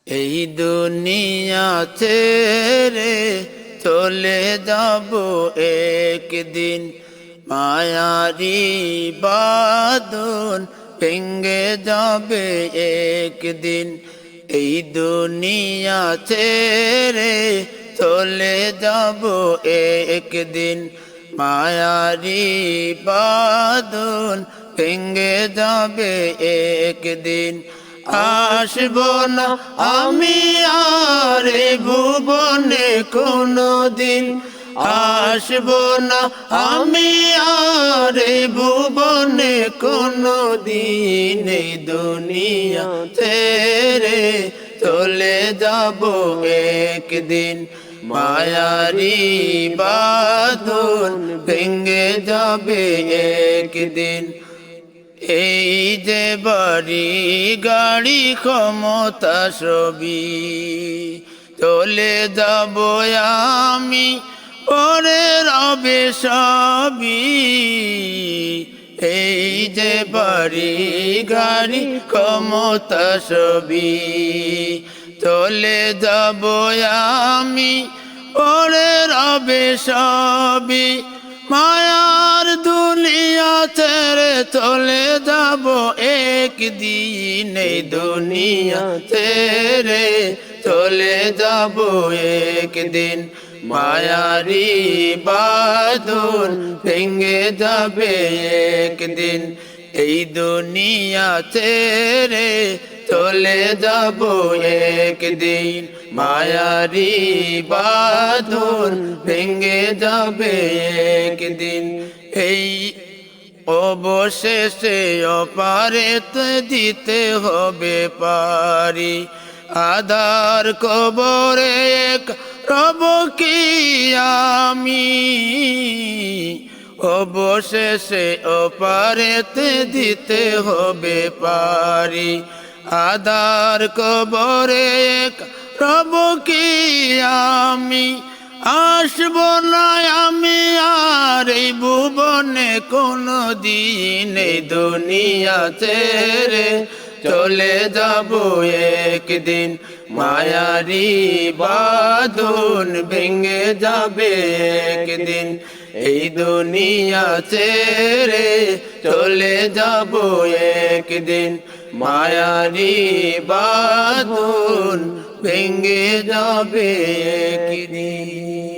এই দুনিয়া ছেড়ে চলে যাব একদিন, মায়ারি বাঁধন ভেঙে যাবে একদিন। এই দুনিয়া ছেড়ে চলে যাব একদিন, মায়ারি বাঁধন ভেঙে যাবে একদিন। আসবো না আমি আর এই ভুবনে কোনদিন, আসবো না আমি আর এই ভুবনে কোনদিন। এই দুনিয়া ছেড়ে চলে যাব একদিন, মায়ারি বাঁধন ভেঙে যাবে একদিন। এই যে বাড়ি গাড়ি ক্ষমতা সবই চলে যাব আমি, পরে রবে সবই। এই যে বাড়ি গাড়ি ক্ষমতা সবই চলে যাব আমি, পরে রবে সবই। মায়ার দুনিয়া ছেড়ে চলে যাব একদিন, এই দুনিয়া ছেড়ে চলে যাব একদিন, মায়ারি বাঁধন ভেঙে যাবে একদিন। এই দুনিয়া ছেড়ে চলে যাব একদিন, মায়ারি বাঁধন ভেঙে যাবে একদিন। এই অবশেষে অপারেতে দিতে হবে পারি, আধার কবরে এক রব কি আমি। অবশেষে অপারেতে দিতে হবে পারি, আধার কবরে এক রব কি আমি। আসবো না আমি আর এই ভুবনে কোনদিন, এই দুনিয়া ছেড়ে চলে যাব একদিন, মায়ারি বাঁধন ভেঙে যাবে একদিন। এই দুনিয়া ছেড়ে চলে যাব একদিন, মায়ারি বাঁধন ভেঙে যাবে একদিন।